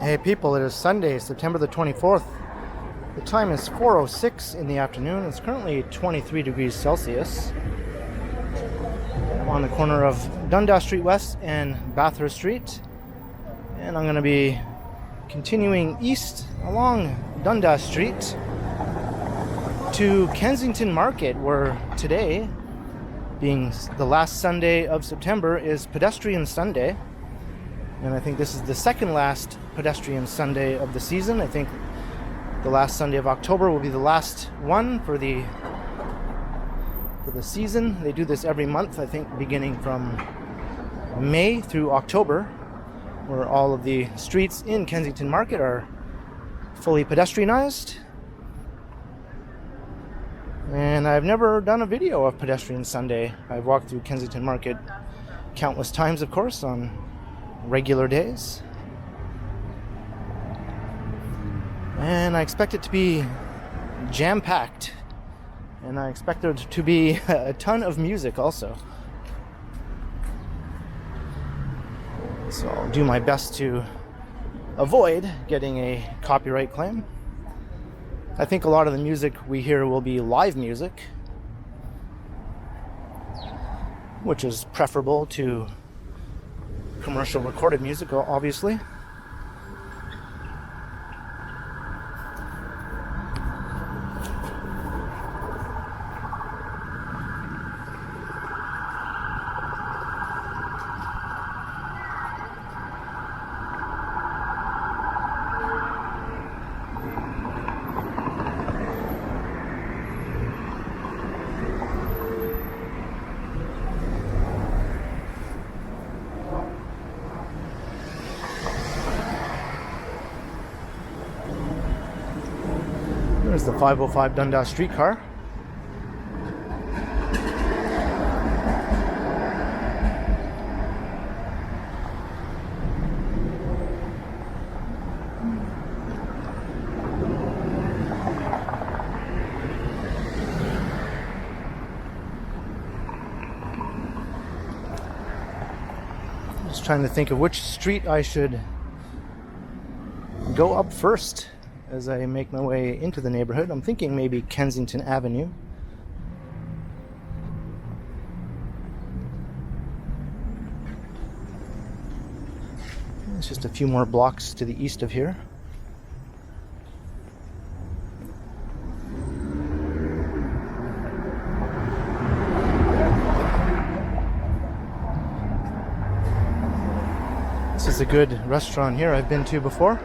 Hey people, it is Sunday, September the 24th. The time is 4:06 in the afternoon. It's currently 23 degrees Celsius. I'm on the corner of Dundas Street West and Bathurst Street. And I'm going to be continuing east along Dundas Street to Kensington Market, where today, being the last Sunday of September, is Pedestrian Sunday. And I think this is the second last Pedestrian Sunday of the season. I think the last Sunday of October will be the last one for the season. They do this every month, I think, beginning from May through October, where all of the streets in Kensington Market are fully pedestrianized. And I've never done a video of Pedestrian Sunday. I've walked through Kensington Market countless times, of course, on regular days. And I expect it to be jam-packed. And I expect there to be a ton of music also. So I'll do my best to avoid getting a copyright claim. I think a lot of the music we hear will be live music, which is preferable to commercial recorded music, obviously. There's the 505 Dundas streetcar. Just trying to think of which street I should go up first as I make my way into the neighborhood. I'm thinking maybe Kensington Avenue. It's just a few more blocks to the east of here. This is a good restaurant here I've been to before.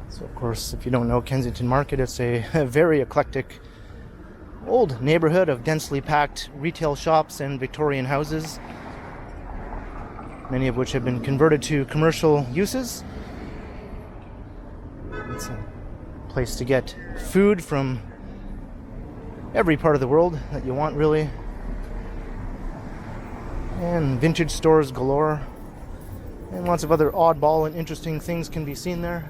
So of course, if you don't know Kensington Market, it's a very eclectic old neighborhood of densely packed retail shops and Victorian houses, many of which have been converted to commercial uses. It's a place to get food from every part of the world that you want, really. And vintage stores galore. And lots of other oddball and interesting things can be seen there.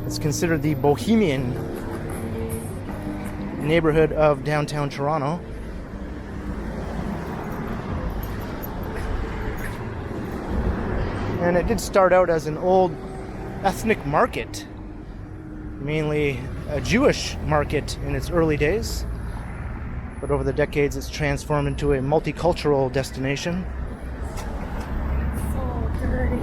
It's considered the bohemian neighborhood of downtown Toronto. And it did start out as an old ethnic market, mainly a Jewish market in its early days. But over the decades, it's transformed into a multicultural destination. So dirty.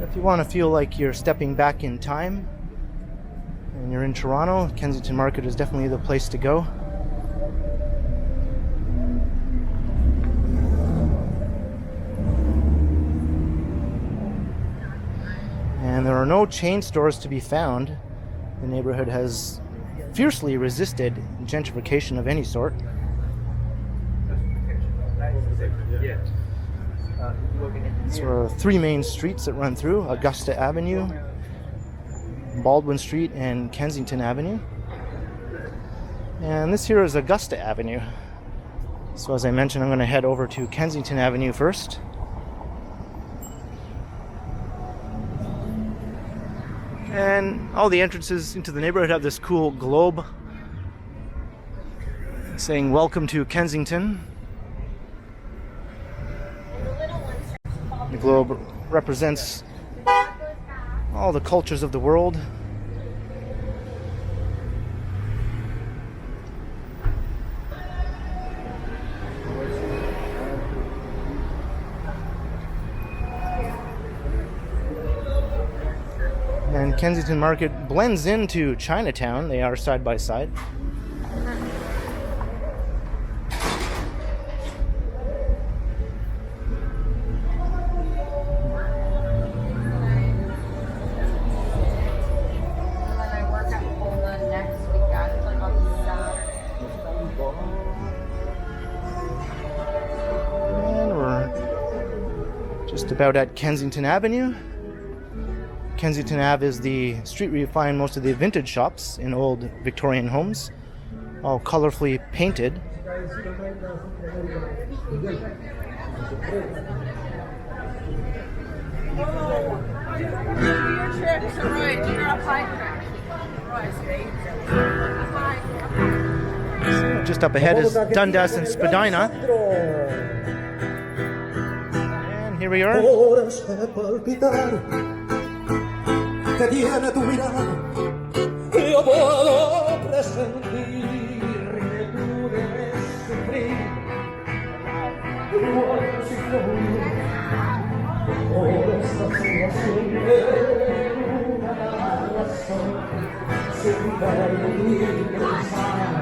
If you want to feel like you're stepping back in time and you're in Toronto, Kensington Market is definitely the place to go. And there are no chain stores to be found. The neighborhood has fiercely resisted gentrification of any sort. There are three main streets that run through: Augusta Avenue, Baldwin Street and Kensington Avenue. And this here is Augusta Avenue. So as I mentioned, I'm going to head over to Kensington Avenue first. And all the entrances into the neighborhood have this cool globe saying "Welcome to Kensington." The globe represents all the cultures of the world. And Kensington Market blends into Chinatown. They are side by side. And we're just about at Kensington Avenue. Kensington Ave is the street where you find most of the vintage shops in old Victorian homes, all colorfully painted. So just up ahead is Dundas and Spadina. And here we are. Que tiene tu mirada, yo puedo presentir que tú debes sufrir. Por esta situación de una razón, sin dar ni pensar.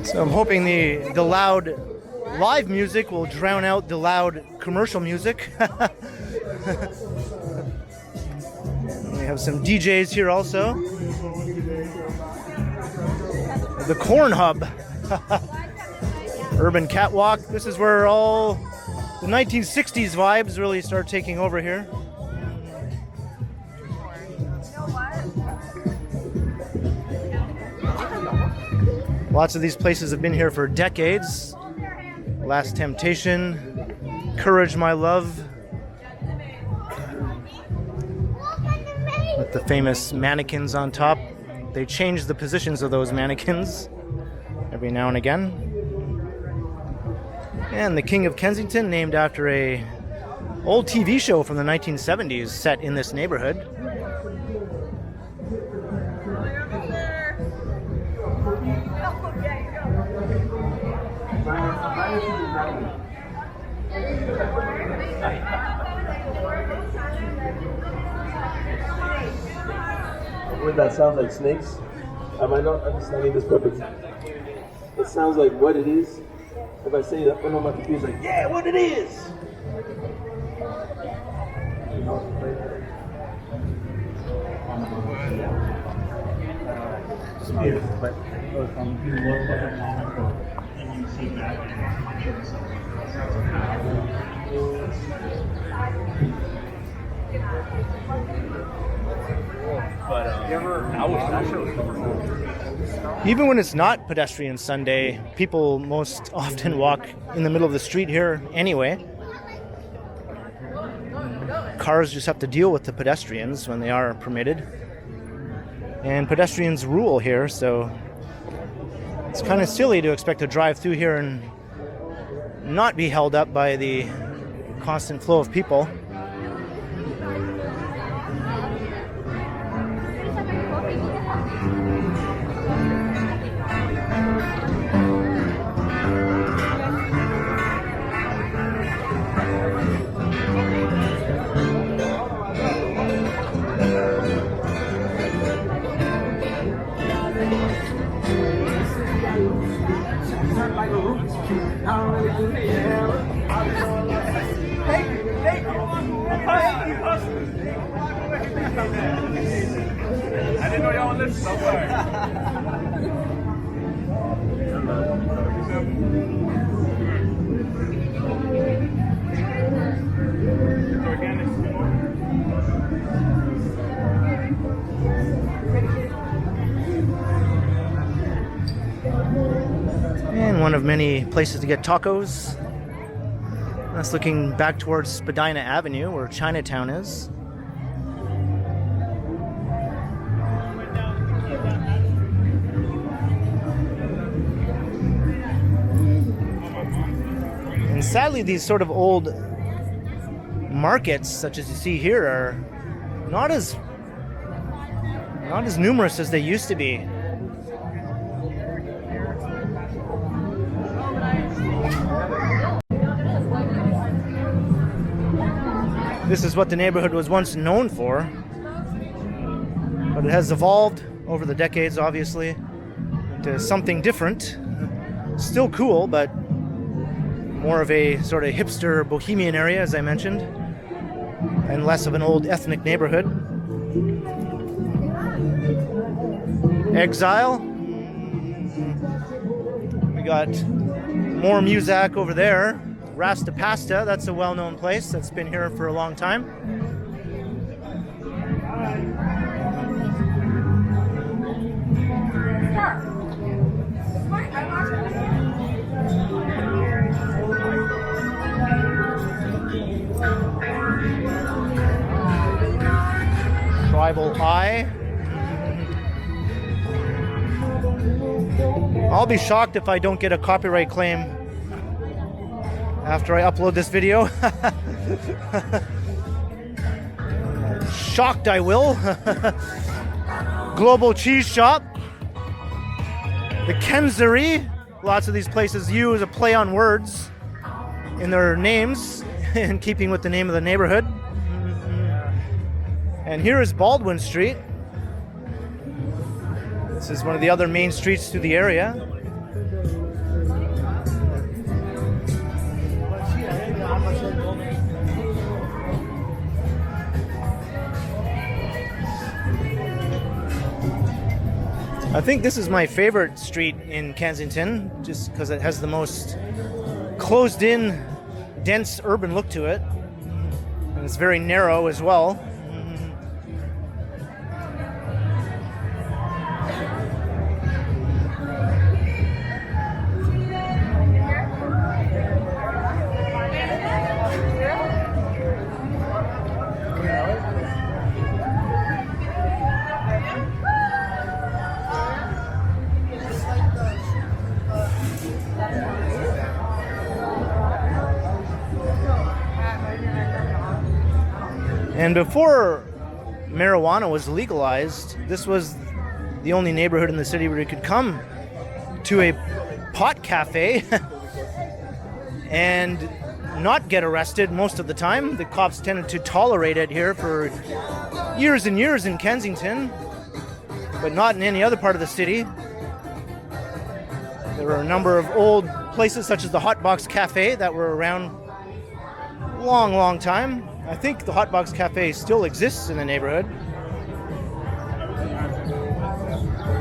So I'm hoping the loud live music will drown out the loud commercial music. We have some DJs here also. The Corn Hub. Urban Catwalk. This is where all the 1960s vibes really start taking over here. Lots of these places have been here for decades. Last Temptation, Courage My Love, with the famous mannequins on top. They change the positions of those mannequins every now and again. And the King of Kensington, named after a old TV show from the 1970s set in this neighborhood. Would that sound like snakes? Am I not understanding this perfectly? It sounds like what it is. If I say that onomatopoeia is like, yeah, what it is! But you work at a moment and you see that Even when it's not Pedestrian Sunday, people most often walk in the middle of the street here anyway. Cars just have to deal with the pedestrians when they are permitted. And pedestrians rule here, so it's kind of silly to expect to drive through here and not be held up by the constant flow of people. I And one of many places to get tacos. That's looking back towards Spadina Avenue, where Chinatown is. And sadly, these sort of old markets, such as you see here, are not as numerous as they used to be. This is what the neighborhood was once known for, but it has evolved over the decades, obviously, into something different. Still cool, but more of a sort of hipster bohemian area, as I mentioned, and less of an old ethnic neighborhood. Exile. We got more Muzak over there. Rasta Pasta, that's a well-known place that's been here for a long time. Tribal Eye. I'll be shocked if I don't get a copyright claim after I upload this video. Shocked I will. Global Cheese Shop. The Kenzery. Lots of these places use a play on words in their names, in keeping with the name of the neighborhood. And here is Baldwin Street. This is one of the other main streets through the area. I think this is my favorite street in Kensington, just because it has the most closed-in, dense urban look to it. And it's very narrow as well. And before marijuana was legalized, this was the only neighborhood in the city where you could come to a pot cafe and not get arrested most of the time. The cops tended to tolerate it here for years and years in Kensington, but not in any other part of the city. There were a number of old places such as the Hot Box Cafe that were around a long, long time. I think the Hot Box Cafe still exists in the neighborhood.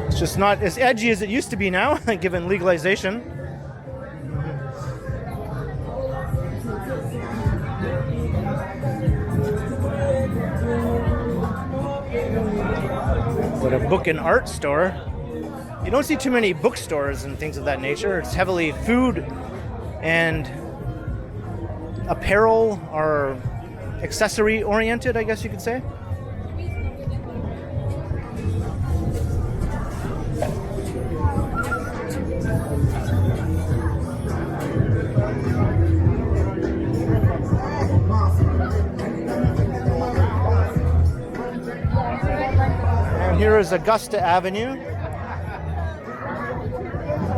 It's just not as edgy as it used to be now, given legalization. But a book and art store. You don't see too many bookstores and things of that nature. It's heavily food and apparel or accessory oriented, I guess you could say. And here is Augusta Avenue.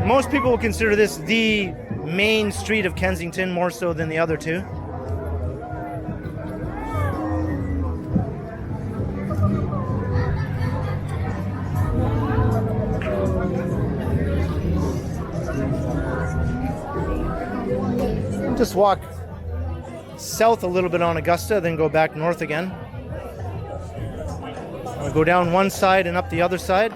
Most people will consider this the main street of Kensington, more so than the other two. Just walk south a little bit on Augusta, then go back north again. I'll go down one side and up the other side.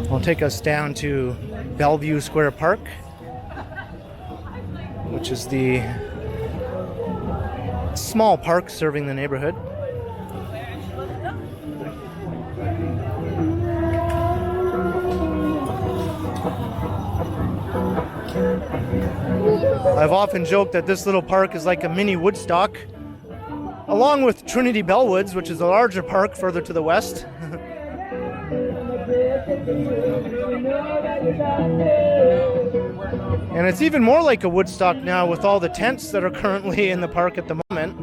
I'll take us down to Bellevue Square Park, which is the small park serving the neighborhood. I've often joked that this little park is like a mini Woodstock, along with Trinity Bellwoods, which is a larger park further to the west. And it's even more like a Woodstock now with all the tents that are currently in the park at the moment.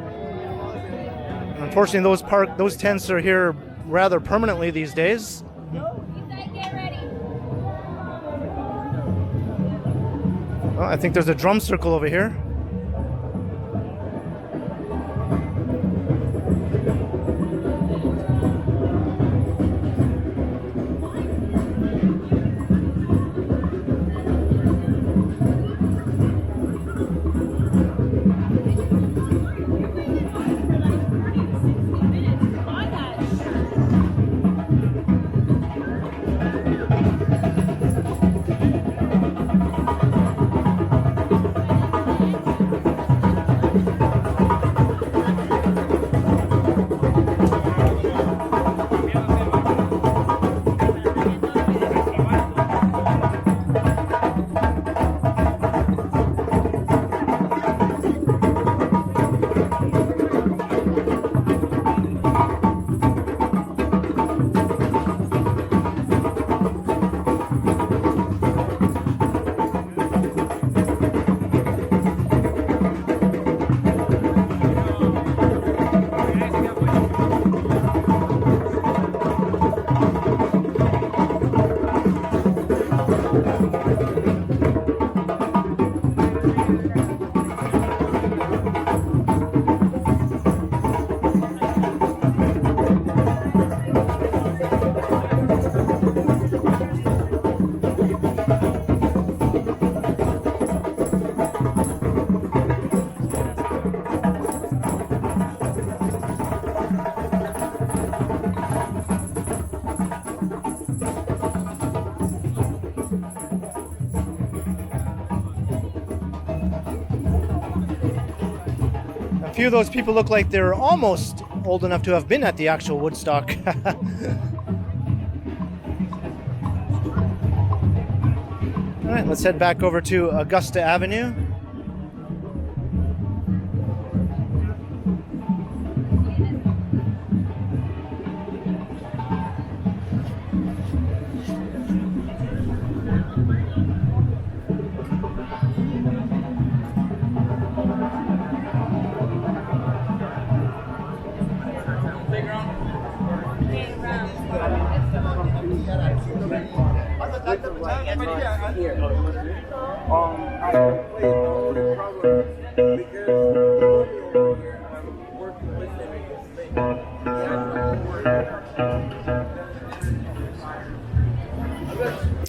Unfortunately, those tents are here rather permanently these days. Well, I think there's a drum circle over here. A few of those people look like they're almost old enough to have been at the actual Woodstock. All right, let's head back over to Augusta Avenue.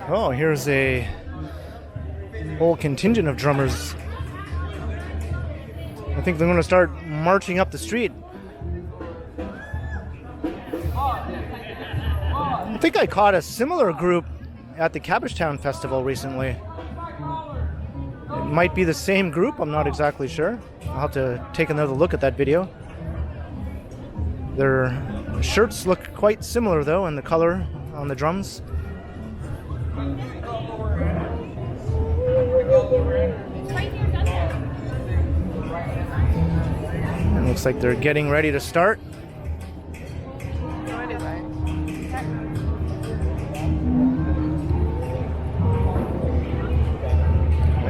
Oh, here's a whole contingent of drummers. I think they're going to start marching up the street. I think I caught a similar group at the Cabbagetown Festival recently. It might be the same group, I'm not exactly sure. I'll have to take another look at that video. Their shirts look quite similar though, and the color on the drums. It looks like they're getting ready to start.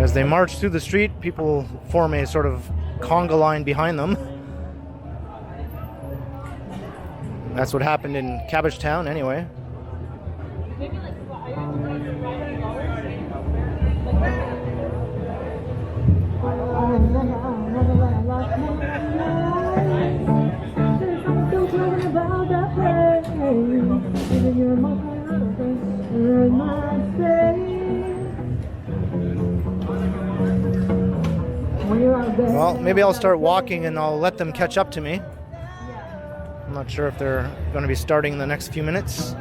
As they march through the street, people form a sort of conga line behind them. That's what happened in Cabbagetown anyway. Well, maybe I'll start walking and I'll let them catch up to me. I'm not sure if they're going to be starting in the next few minutes.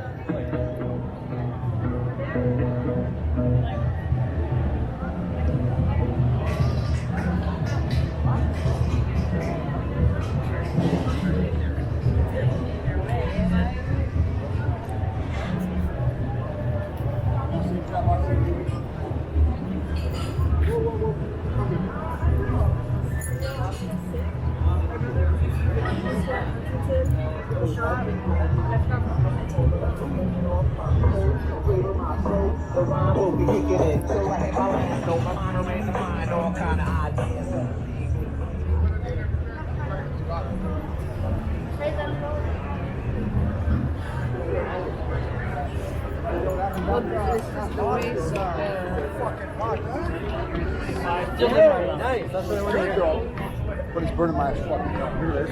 But he's burning my fucking car. Here it is.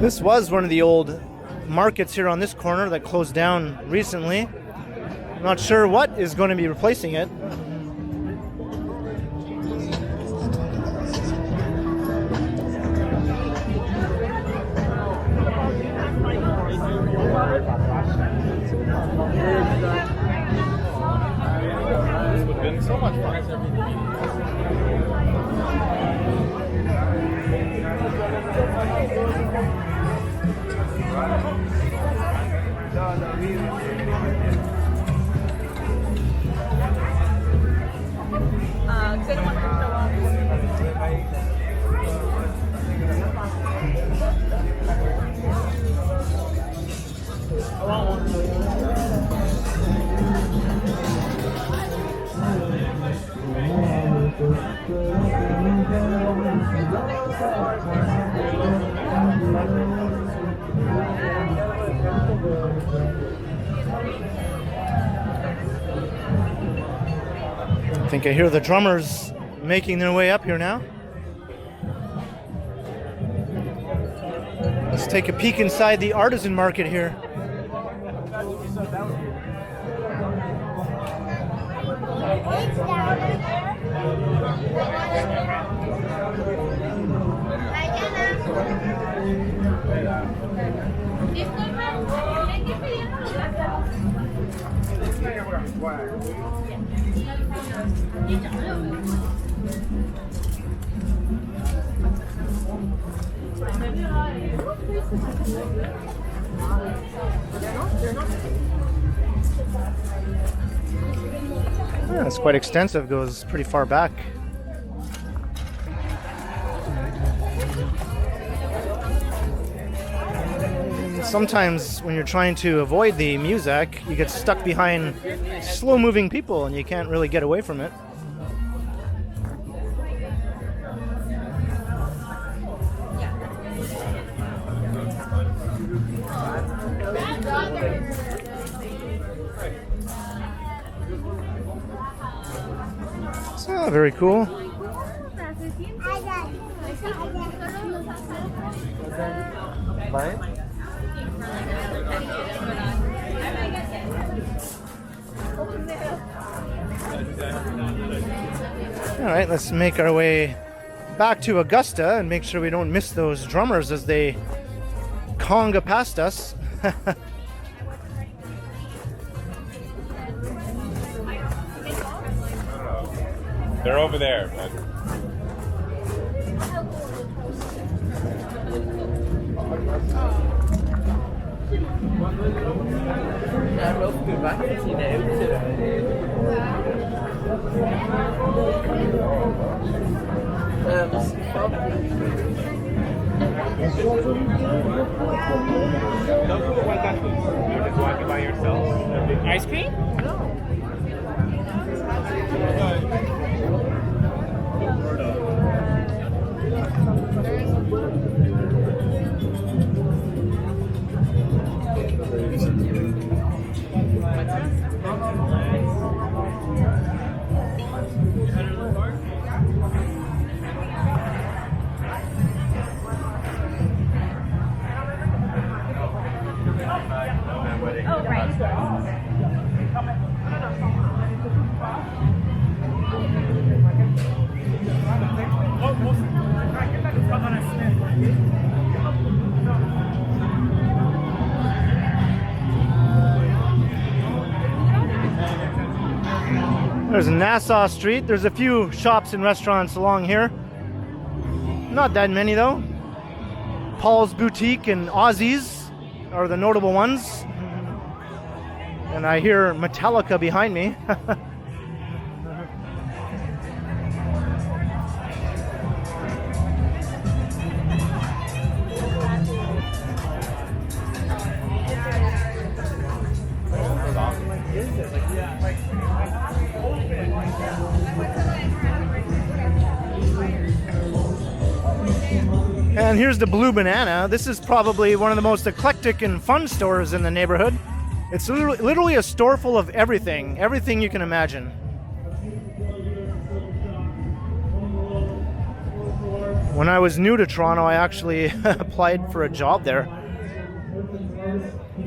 This was one of the old markets here on this corner that closed down recently. I'm not sure what is going to be replacing it. I think I hear the drummers making their way up here now. Let's take a peek inside the artisan market here. Yeah, it's quite extensive, goes pretty far back. Sometimes when you're trying to avoid the music, you get stuck behind slow-moving people and you can't really get away from it. So, very cool. All right, let's make our way back to Augusta and make sure we don't miss those drummers as they conga past us. They're over there. But... Those are the ones that you're just walking by yourself. Ice cream? There's Nassau Street. There's a few shops and restaurants along here. Not that many though. Paul's Boutique and Aussie's are the notable ones. And I hear Metallica behind me. And here's the Blue Banana. This is probably one of the most eclectic and fun stores in the neighborhood. It's literally a store full of everything you can imagine. When I was new to Toronto, I actually applied for a job there.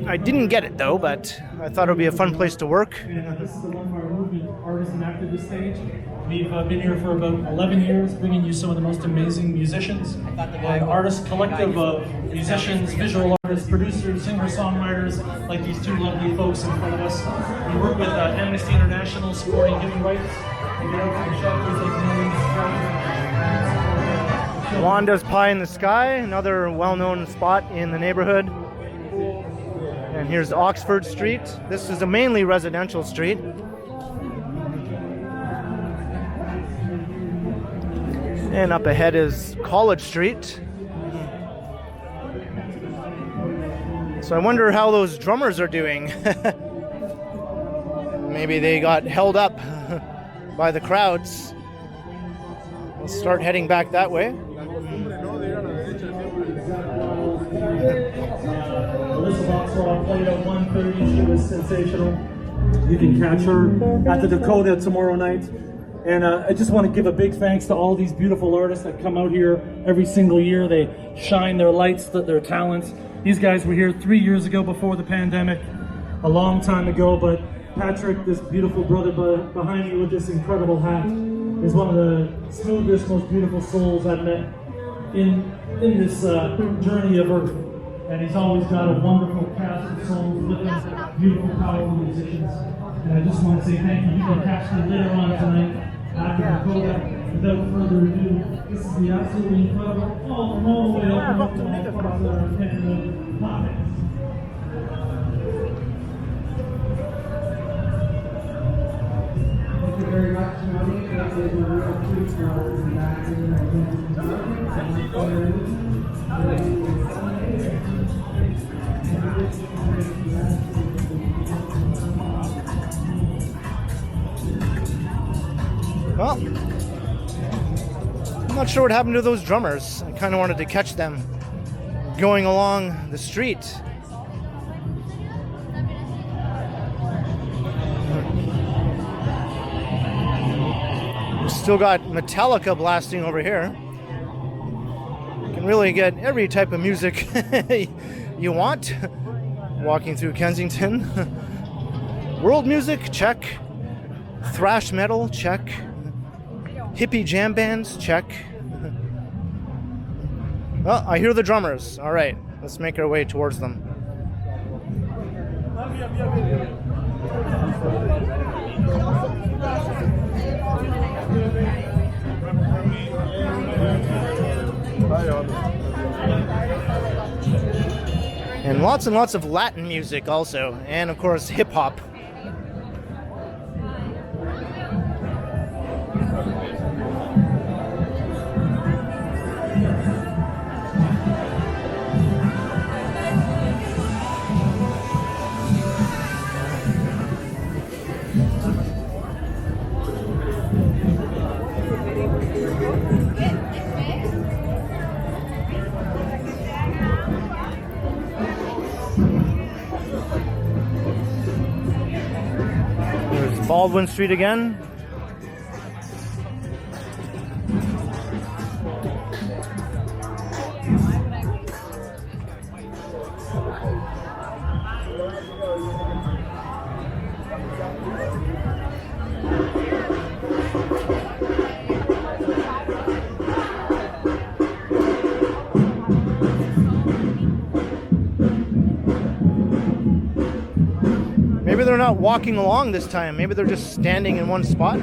I didn't get it though, but I thought it would be a fun place to work. This is the one of our movement artists and activists stage. We've been here for about 11 years, bringing you some of the most amazing musicians. An artist collective of musicians, visual artists, producers, singer-songwriters, like these two lovely folks in front of us. We work with Amnesty International, supporting human rights. We get out to the shelters like millions. Wanda's Pie in the Sky, another well-known spot in the neighborhood. And here's Oxford Street. This is a mainly residential street. And up ahead is College Street. So I wonder how those drummers are doing. Maybe they got held up by the crowds. Let's start heading back that way. Alyssa Boxwell played at 1:30. She was sensational. You can catch her at the Dakota tomorrow night. And I just want to give a big thanks to all these beautiful artists that come out here every single year. They shine their lights, their talents. These guys were here 3 years ago before the pandemic, a long time ago. But Patrick, this beautiful brother behind me with this incredible hat, is one of the smoothest, most beautiful souls I've met in this journey of Earth. And he's always got a wonderful cast of souls with him, beautiful, powerful musicians. And I just want to say thank you. You can catch me later on tonight after the program. Without further ado, this is the absolutely incredible, all the way up to Pocket. Thank you very much, Tony. That was a real treat for us to be back in Well, I'm not sure what happened to those drummers. I kind of wanted to catch them going along the street. We've still got Metallica blasting over here. You can really get every type of music you want walking through Kensington. World music, check. Thrash metal, check. Hippie jam bands, check. Oh, I hear the drummers. All right, let's make our way towards them. And lots of Latin music also, and of course hip hop. There's Baldwin Street again. Maybe they're not walking along this time. Maybe they're just standing in one spot.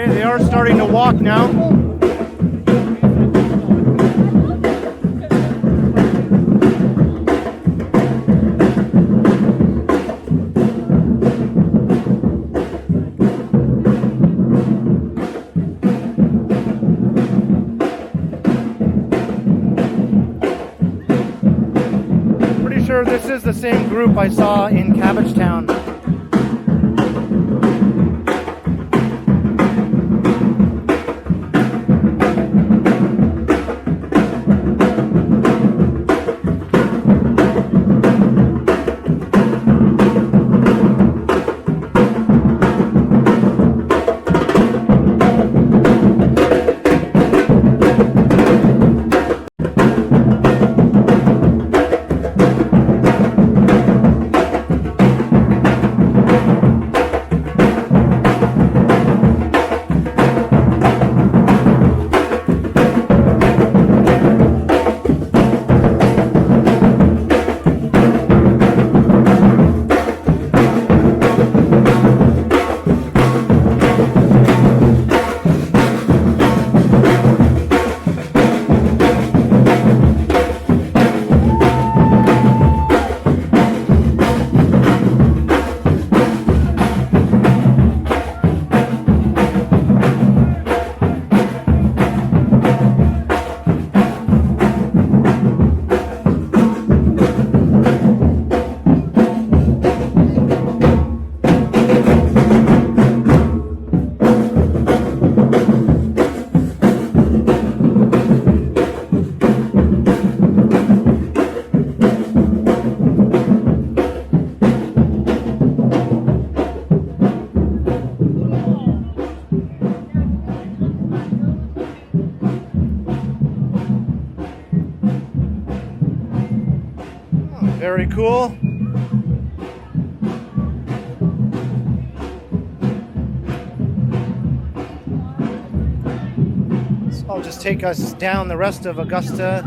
They are starting to walk now. Pretty sure this is the same group I saw in Cabbagetown. Very cool. So I'll just take us down the rest of Augusta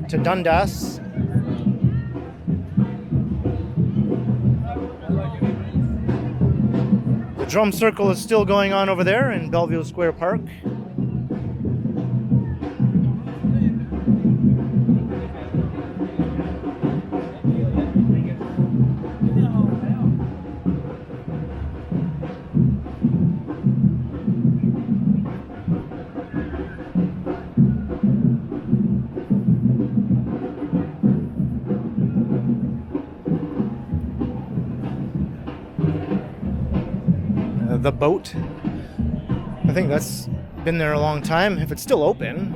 to Dundas. The drum circle is still going on over there in Bellevue Square Park. The boat. I think that's been there a long time, if it's still open.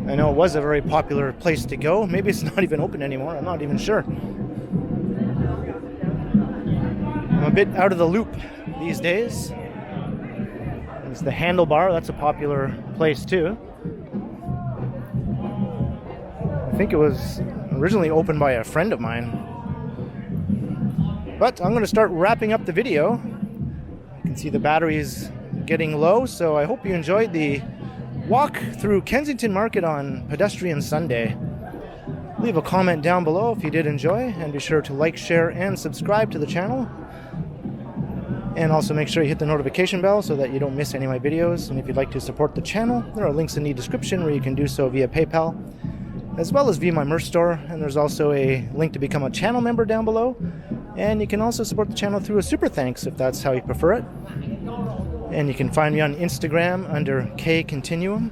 I know it was a very popular place to go. Maybe it's not even open anymore. I'm not even sure. I'm a bit out of the loop these days. There's the Handlebar. That's a popular place too. I think it was originally opened by a friend of mine. But I'm going to start wrapping up the video. You can see the battery's getting low, so I hope you enjoyed the walk through Kensington Market on Pedestrian Sunday. Leave a comment down below if you did enjoy, and be sure to like, share, and subscribe to the channel. And also make sure you hit the notification bell so that you don't miss any of my videos. And if you'd like to support the channel, there are links in the description where you can do so via PayPal, as well as via my merch store. And there's also a link to become a channel member down below. And you can also support the channel through a super thanks if that's how you prefer it. And you can find me on Instagram under KContinuum.